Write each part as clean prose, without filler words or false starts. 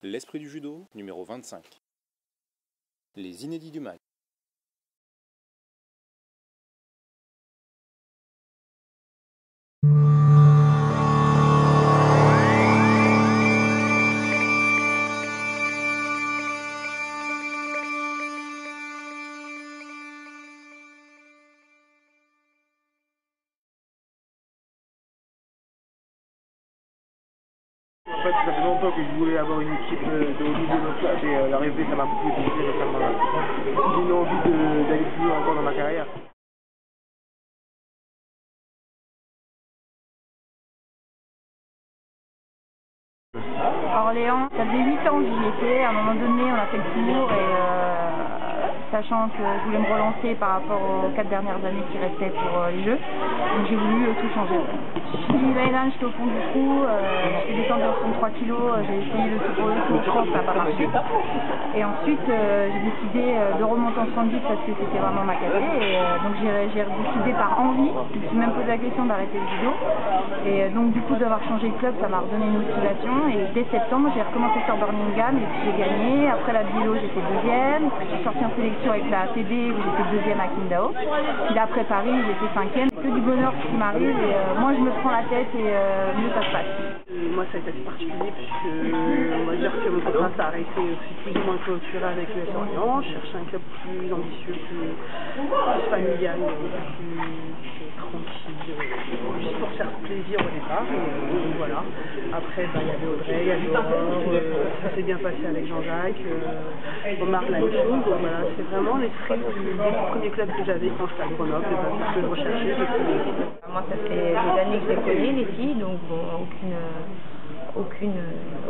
L'esprit du judo, numéro 25. Les inédits du mag. En fait, ça fait longtemps que je voulais avoir une équipe de haut niveau dans le club et l'arrivée, ça m'a beaucoup aidé récemment. J'ai une envie d'aller plus loin encore dans ma carrière. À Orléans, ça faisait 8 ans que j'y étais. À un moment donné, on a fait le tour et sachant que je voulais me relancer par rapport aux 4 dernières années qui restaient pour les Jeux, donc j'ai voulu tout changer. L'année dernière, j'étais au fond du trou, j'étais descendue en 63 kg, j'ai essayé le tout cross, ça n'a pas marché. Et ensuite, j'ai décidé de remonter en 70 parce que c'était vraiment ma caté. Et donc j'ai décidé par envie, je me suis même posé la question d'arrêter le judo. Et donc du coup, d'avoir changé de club, ça m'a redonné une motivation. Et dès septembre, j'ai recommencé sur Birmingham et puis j'ai gagné. Après la vélo, j'étais deuxième. Puis je suis sortie en sélection avec la TD où j'étais deuxième à Qingdao. Puis là, après Paris, j'étais cinquième. Que du bonheur ce qui m'arrive et moi je me prends la tête et mieux ça se passe. Moi ça a été assez particulier puisque on va dire que mon contrat s'est arrêté plus ou moins clôturé avec l'US Orléans. Je cherchais un club plus ambitieux, plus familial, plus tranquille, juste pour faire plaisir au départ. Et donc voilà. Après il y avait Audrey, il y avait Aurore, ça s'est bien passé avec Jean-Jacques, Omar la même chose. Donc voilà, c'est vraiment l'esprit du premier club que j'avais quand j'étais à Grenoble, c'est ce que je recherchais. Moi, ça fait des années que je les connais, les filles, donc bon,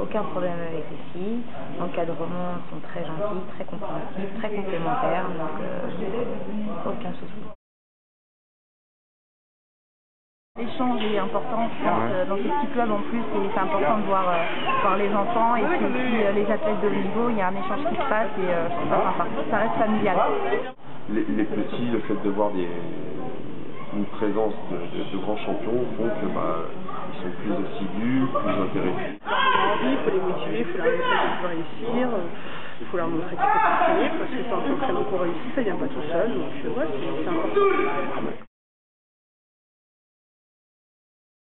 aucun problème avec les filles. L'encadrement sont très gentils, très compréhensifs, très complémentaires, donc aucun souci. L'échange est important, je pense, dans ce petit club en plus, et c'est important de voir les enfants et puis aussi les athlètes de haut niveau, il y a un échange qui se passe et je trouve ça sympa, ça reste familial. Les petits, le fait de voir une présence de grands champions font que ils sont plus assidus, plus intéressés. Il faut les motiver, il faut leur montrer qu'ils peuvent réussir, il faut leur montrer qu'ils peuvent s'entraîner, parce que quand on s'entraîne pour réussir, ça vient pas tout seul, donc ouais, c'est important.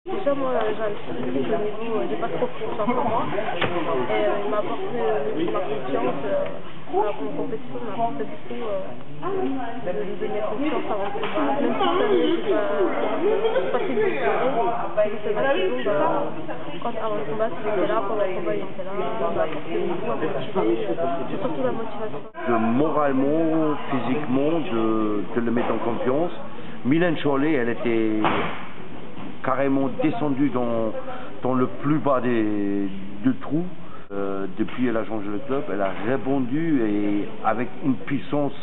Déjà, moi, j'ai un petit truc au niveau, j'ai pas trop confiance en moi. Et il m'a apporté ma confiance. Mon compétition m'a apporté beaucoup de lui donner confiance avant le combat. Même si c'est pas si bien géré, c'est ma saison, avant le combat, il était là, pendant le combat, il était là. Il m'a apporté beaucoup à motiver. C'est surtout la motivation. Moralement, physiquement, de le mettre en confiance. Mylène Chollet, elle était carrément descendue dans le plus bas des trous. Depuis elle a changé le club, elle a rebondi et avec une puissance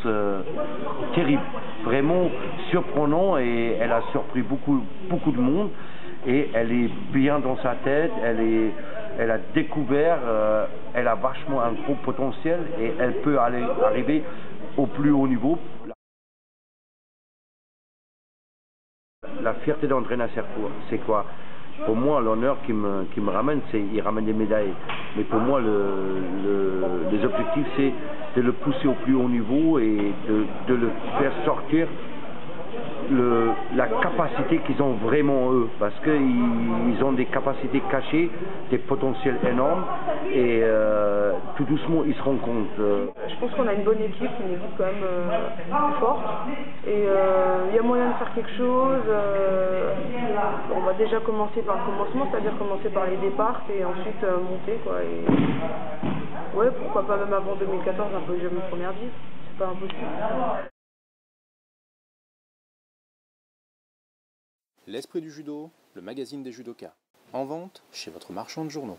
terrible, vraiment surprenant, et elle a surpris beaucoup de monde, et elle est bien dans sa tête, elle a découvert, elle a vachement un gros potentiel et elle peut arriver au plus haut niveau. La fierté d'entraîner, c'est quoi? Pour moi, l'honneur qui me ramène, c'est qu'il ramène des médailles. Mais pour moi, les objectifs, c'est de le pousser au plus haut niveau et de le faire sortir la capacité qu'ils ont vraiment eux. Parce qu'ils ont des capacités cachées, des potentiels énormes. Et tout doucement, ils se rendent compte. Je pense qu'on a une bonne équipe, une équipe quand même forte. Et il y a moyen de faire quelque chose. On va déjà commencer par le commencement, c'est-à-dire commencer par les départs et ensuite monter, quoi. Et ouais, pourquoi pas même avant 2014, un peu mes premières vies. C'est pas impossible. L'esprit du judo, le magazine des judokas. En vente chez votre marchand de journaux.